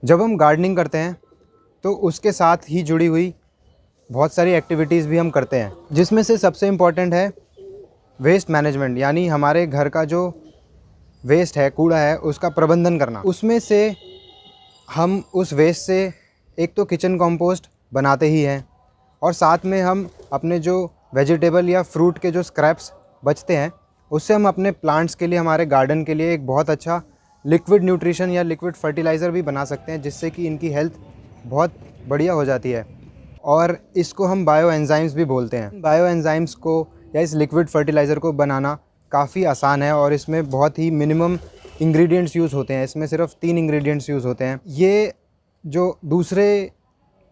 जब हम गार्डनिंग करते हैं तो उसके साथ ही जुड़ी हुई बहुत सारी एक्टिविटीज़ भी हम करते हैं, जिसमें से सबसे इम्पॉर्टेंट है वेस्ट मैनेजमेंट, यानी हमारे घर का जो वेस्ट है, कूड़ा है, उसका प्रबंधन करना। उसमें से हम उस वेस्ट से एक तो किचन कंपोस्ट बनाते ही हैं, और साथ में हम अपने जो वेजिटेबल या फ्रूट के जो स्क्रैप्स बचते हैं उससे हम अपने प्लांट्स के लिए, हमारे गार्डन के लिए एक बहुत अच्छा लिक्विड न्यूट्रिशन या लिक्विड फर्टिलाइज़र भी बना सकते हैं, जिससे कि इनकी हेल्थ बहुत बढ़िया हो जाती है। और इसको हम बायो एंजाइम्स भी बोलते हैं। बायो एंजाइम्स को या इस लिक्विड फर्टिलाइज़र को बनाना काफ़ी आसान है, और इसमें बहुत ही मिनिमम इंग्रेडिएंट्स यूज़ होते हैं। इसमें सिर्फ 3 इंग्रेडिएंट्स यूज़ होते हैं। ये जो दूसरे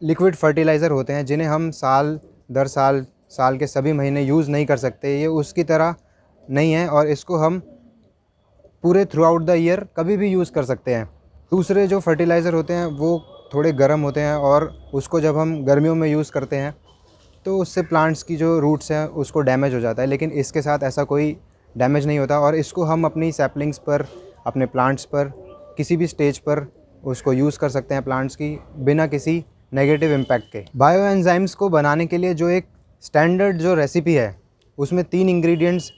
लिक्विड फर्टिलाइज़र होते हैं जिन्हें हम साल दर साल, साल के सभी महीने यूज़ नहीं कर सकते, ये उसकी तरह नहीं है, और इसको हम पूरे थ्रू आउट द ईयर कभी भी यूज़ कर सकते हैं। दूसरे जो फर्टिलाइज़र होते हैं वो थोड़े गर्म होते हैं, और उसको जब हम गर्मियों में यूज़ करते हैं तो उससे प्लांट्स की जो रूट्स हैं उसको डैमेज हो जाता है, लेकिन इसके साथ ऐसा कोई डैमेज नहीं होता, और इसको हम अपनी सैपलिंग्स पर, अपने प्लांट्स पर, किसी भी स्टेज पर उसको यूज़ कर सकते हैं प्लांट्स की, बिना किसी नेगेटिव इम्पैक्ट के। बायो एंजाइम्स को बनाने के लिए जो एक स्टैंडर्ड जो रेसिपी है उसमें 3 इंग्रेडिएंट्स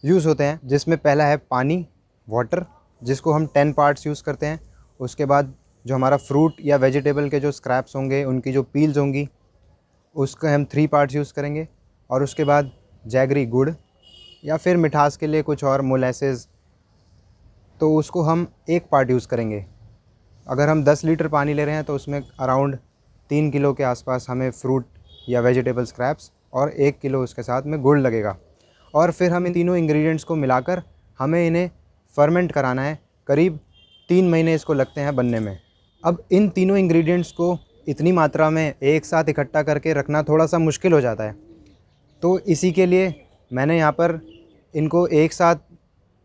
यूज़ होते हैं, जिसमें पहला है पानी, वाटर, जिसको हम 10 पार्ट्स यूज़ करते हैं। उसके बाद जो हमारा फ्रूट या वेजिटेबल के जो स्क्रैप्स होंगे, उनकी जो पील्स होंगी, उसके हम 3 पार्ट्स यूज़ करेंगे। और उसके बाद जैगरी गुड़, या फिर मिठास के लिए कुछ और मोलेसेस, तो उसको हम 1 पार्ट यूज़ करेंगे। अगर हम 10 लीटर पानी ले रहे हैं तो उसमें अराउंड 3 किलो के आसपास हमें फ्रूट या वेजिटेबल स्क्रैप्स और 1 किलो उसके साथ में गुड़ लगेगा। और फिर हम इन तीनों इंग्रेडिएंट्स को मिलाकर हमें इन्हें फर्मेंट कराना है। करीब 3 महीने इसको लगते हैं बनने में। अब इन तीनों इंग्रेडिएंट्स को इतनी मात्रा में एक साथ इकट्ठा करके रखना थोड़ा सा मुश्किल हो जाता है, तो इसी के लिए मैंने यहाँ पर इनको एक साथ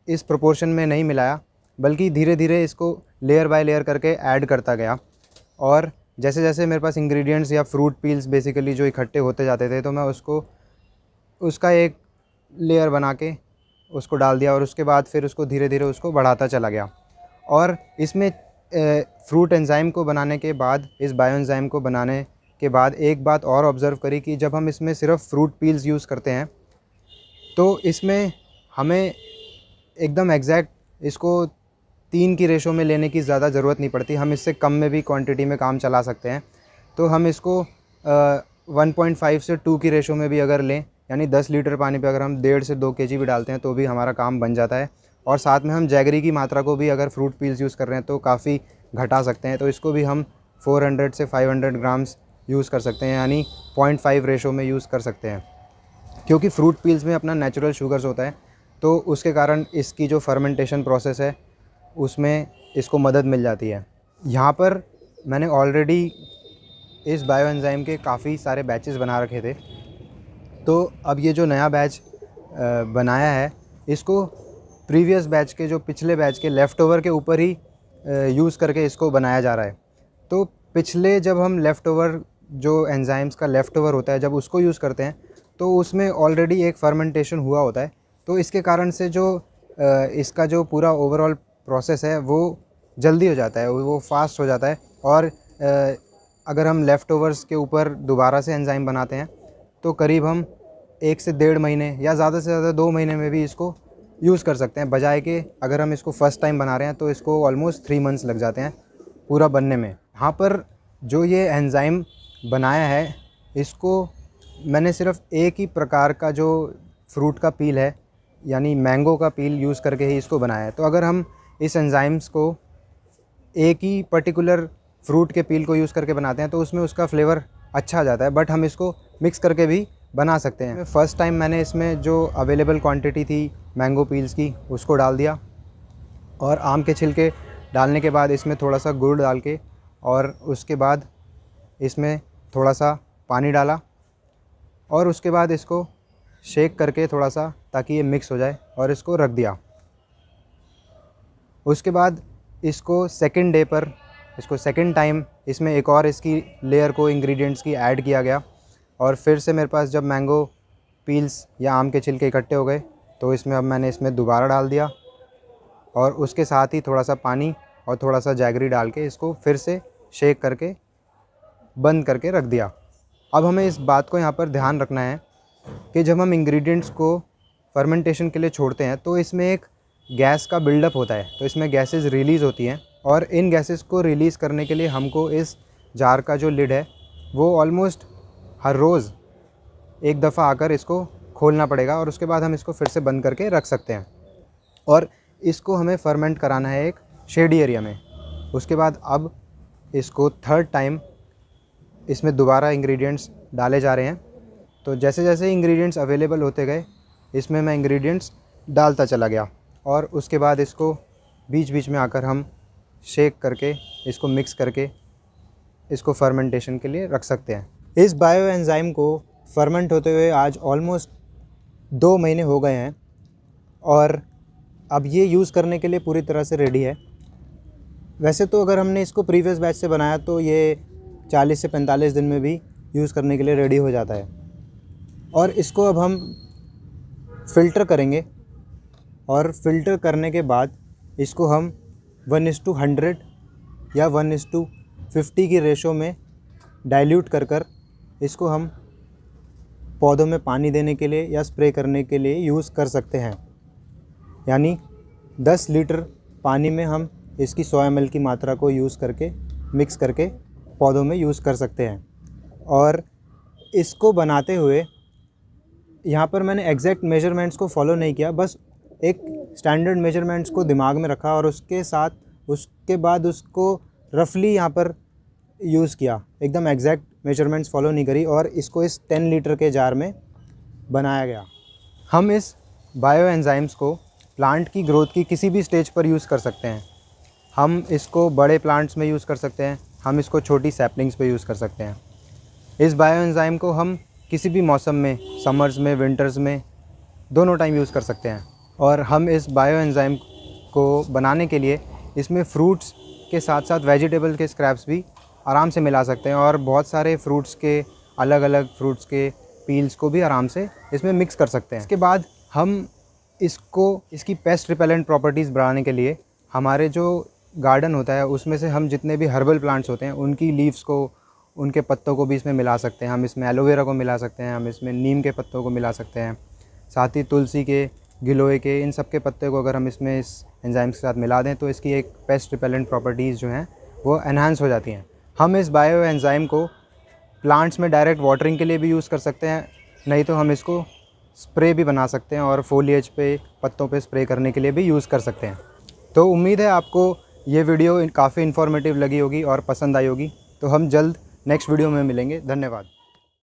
इस प्रोपोर्शन में नहीं मिलाया, बल्कि धीरे धीरे इसको लेयर बाय लेयर करके ऐड करता गया। और जैसे जैसे मेरे पास इंग्रेडिएंट्स या फ्रूट पील्स बेसिकली जो इकट्ठे होते जाते थे, तो मैं उसका एक लेयर बना के उसको डाल दिया, और उसके बाद फिर उसको धीरे धीरे उसको बढ़ाता चला गया। और इसमें फ्रूट एंजाइम को बनाने के बाद, इस बायो एंजाइम को बनाने के बाद एक बात और ऑब्ज़र्व करी कि जब हम इसमें सिर्फ फ्रूट पील्स यूज़ करते हैं तो इसमें हमें एकदम एग्जैक्ट इसको 3 की रेशो में लेने की ज़्यादा ज़रूरत नहीं पड़ती। हम इससे कम में भी क्वांटिटी में काम चला सकते हैं। तो हम इसको 1.5 से 2 की रेशो में भी अगर लें, यानी 10 लीटर पानी पे अगर हम 1.5 से 2 केजी भी डालते हैं तो भी हमारा काम बन जाता है। और साथ में हम जैगरी की मात्रा को भी अगर फ्रूट पील्स यूज़ कर रहे हैं तो काफ़ी घटा सकते हैं। तो इसको भी हम 400 से 500 ग्राम्स यूज़ कर सकते हैं, यानी 0.5 रेशो में यूज़ कर सकते हैं। क्योंकि फ्रूट पील्स में अपना नेचुरल शुगर्स होता है, तो उसके कारण इसकी जो फर्मेंटेशन प्रोसेस है उसमें इसको मदद मिल जाती है। यहाँ पर मैंने ऑलरेडी इस बायो एंजाइम के काफ़ी सारे बैचेस बना रखे थे, तो अब ये जो नया बैच बनाया है इसको प्रीवियस बैच के, जो पिछले बैच के लेफ़्ट ओवर के ऊपर ही यूज़ करके इसको बनाया जा रहा है। तो पिछले जब हम लेफ़्ट ओवर, जो एंजाइम्स का लेफ़्ट ओवर होता है, जब उसको यूज़ करते हैं तो उसमें ऑलरेडी एक फर्मेंटेशन हुआ होता है। तो इसके कारण से जो इसका जो पूरा ओवरऑल प्रोसेस है वो जल्दी हो जाता है, वो फास्ट हो जाता है। और अगर हम लेफ़्ट ओवर्स के ऊपर दोबारा से एंजाइम बनाते हैं तो करीब हम 1 से 1.5 महीने या ज़्यादा से ज़्यादा 2 महीने में भी इसको यूज़ कर सकते हैं, बजाय कि अगर हम इसको फ़र्स्ट टाइम बना रहे हैं तो इसको ऑलमोस्ट 3 मंथ्स लग जाते हैं पूरा बनने में। यहाँ पर जो ये एंजाइम बनाया है, इसको मैंने सिर्फ एक ही प्रकार का जो फ्रूट का पील है, यानी मैंगो का पील यूज़ करके ही इसको बनाया है। तो अगर हम इस एंजाइम्स को एक ही पर्टिकुलर फ्रूट के पील को यूज़ करके बनाते हैं तो उसमें उसका फ्लेवर अच्छा आ जाता है, बट हम इसको मिक्स करके भी बना सकते हैं। फ़र्स्ट टाइम मैंने इसमें जो अवेलेबल क्वांटिटी थी मैंगो पील्स की उसको डाल दिया, और आम के छिलके डालने के बाद इसमें थोड़ा सा गुड़ डाल के, और उसके बाद इसमें थोड़ा सा पानी डाला, और उसके बाद इसको शेक करके थोड़ा सा, ताकि ये मिक्स हो जाए, और इसको रख दिया। उसके बाद इसको सेकंड डे पर, इसको सेकंड टाइम इसमें एक और इसकी लेयर को इंग्रेडिएंट्स की ऐड किया गया, और फिर से मेरे पास जब मैंगो पील्स या आम के छिलके इकट्ठे हो गए तो इसमें अब मैंने इसमें दोबारा डाल दिया, और उसके साथ ही थोड़ा सा पानी और थोड़ा सा जैगरी डाल के इसको फिर से शेक करके बंद करके रख दिया। अब हमें इस बात को यहाँ पर ध्यान रखना है कि जब हम इंग्रेडिएंट्स को फर्मेंटेशन के लिए छोड़ते हैं तो इसमें एक गैस का बिल्डअप होता है, तो इसमें गैसेस रिलीज़ होती हैं और इन गैसेस को रिलीज़ करने के लिए हमको इस जार का जो लिड है वो ऑलमोस्ट हर रोज़ एक दफ़ा आकर इसको खोलना पड़ेगा और उसके बाद हम इसको फिर से बंद करके रख सकते हैं। और इसको हमें फर्मेंट कराना है एक शेडी एरिया में। उसके बाद अब इसको थर्ड टाइम इसमें दोबारा इंग्रेडिएंट्स डाले जा रहे हैं। तो जैसे जैसे इंग्रेडिएंट्स अवेलेबल होते गए इसमें मैं इंग्रेडिएंट्स डालता चला गया और उसके बाद इसको बीच बीच में आकर हम शेक करके इसको मिक्स करके इसको फर्मेंटेशन के लिए रख सकते हैं। इस बायो एंजाइम को फर्मेंट होते हुए आज ऑलमोस्ट 2 महीने हो गए हैं और अब ये यूज़ करने के लिए पूरी तरह से रेडी है। वैसे तो अगर हमने इसको प्रीवियस बैच से बनाया तो ये 40 से 45 दिन में भी यूज़ करने के लिए रेडी हो जाता है। और इसको अब हम फ़िल्टर करेंगे और फ़िल्टर करने के बाद इसको हम 1:100 या 1:50 की रेशो में डाइल्यूट कर इसको हम पौधों में पानी देने के लिए या स्प्रे करने के लिए यूज़ कर सकते हैं। यानी 10 लीटर पानी में हम इसकी 100 ml की मात्रा को यूज़ करके मिक्स करके पौधों में यूज़ कर सकते हैं। और इसको बनाते हुए यहाँ पर मैंने एग्जैक्ट मेजरमेंट्स को फॉलो नहीं किया, बस एक स्टैंडर्ड मेजरमेंट्स को दिमाग में रखा और उसके बाद उसको रफली यहाँ पर यूज़ किया। एकदम एग्जैक्ट मेजरमेंट्स फॉलो नहीं करी और इसको इस 10 लीटर के जार में बनाया गया। हम इस बायो एंजाइम्स को प्लांट की ग्रोथ की किसी भी स्टेज पर यूज़ कर सकते हैं। हम इसको बड़े प्लांट्स में यूज़ कर सकते हैं, हम इसको छोटी सैपलिंग्स पे यूज़ कर सकते हैं। इस बायो एंजाइम को हम किसी भी मौसम में, समर्स में, विंटर्स में, दोनों टाइम यूज़ कर सकते हैं। और हम इस बायो एंजाइम को बनाने के लिए इसमें फ्रूट्स के साथ साथ वेजिटेबल के स्क्रैप्स भी आराम से मिला सकते हैं और बहुत सारे फ्रूट्स के, अलग अलग फ्रूट्स के पील्स को भी आराम से इसमें मिक्स कर सकते हैं। इसके बाद हम इसकी पेस्ट रिपेलेंट प्रॉपर्टीज़ बढ़ाने के लिए हमारे जो गार्डन होता है उसमें से हम जितने भी हर्बल प्लांट्स होते हैं उनकी लीव्स को, उनके पत्तों को भी इसमें मिला सकते हैं। हम इसमें एलोवेरा को मिला सकते हैं, हम इसमें नीम के पत्तों को मिला सकते हैं, साथ ही तुलसी के, गिलोय के, इन सब के पत्ते को अगर हम इसमें इस एंजाइम्स के साथ मिला दें तो इसकी एक पेस्ट रिपेलेंट प्रॉपर्टीज़ जो हैं वो एनहांस हो जाती हैं। हम इस बायो एंजाइम को प्लांट्स में डायरेक्ट वाटरिंग के लिए भी यूज़ कर सकते हैं, नहीं तो हम इसको स्प्रे भी बना सकते हैं और फोलिएज पे, पत्तों पे स्प्रे करने के लिए भी यूज़ कर सकते हैं। तो उम्मीद है आपको ये वीडियो काफ़ी इन्फॉर्मेटिव लगी होगी और पसंद आई होगी। तो हम जल्द नेक्स्ट वीडियो में मिलेंगे। धन्यवाद।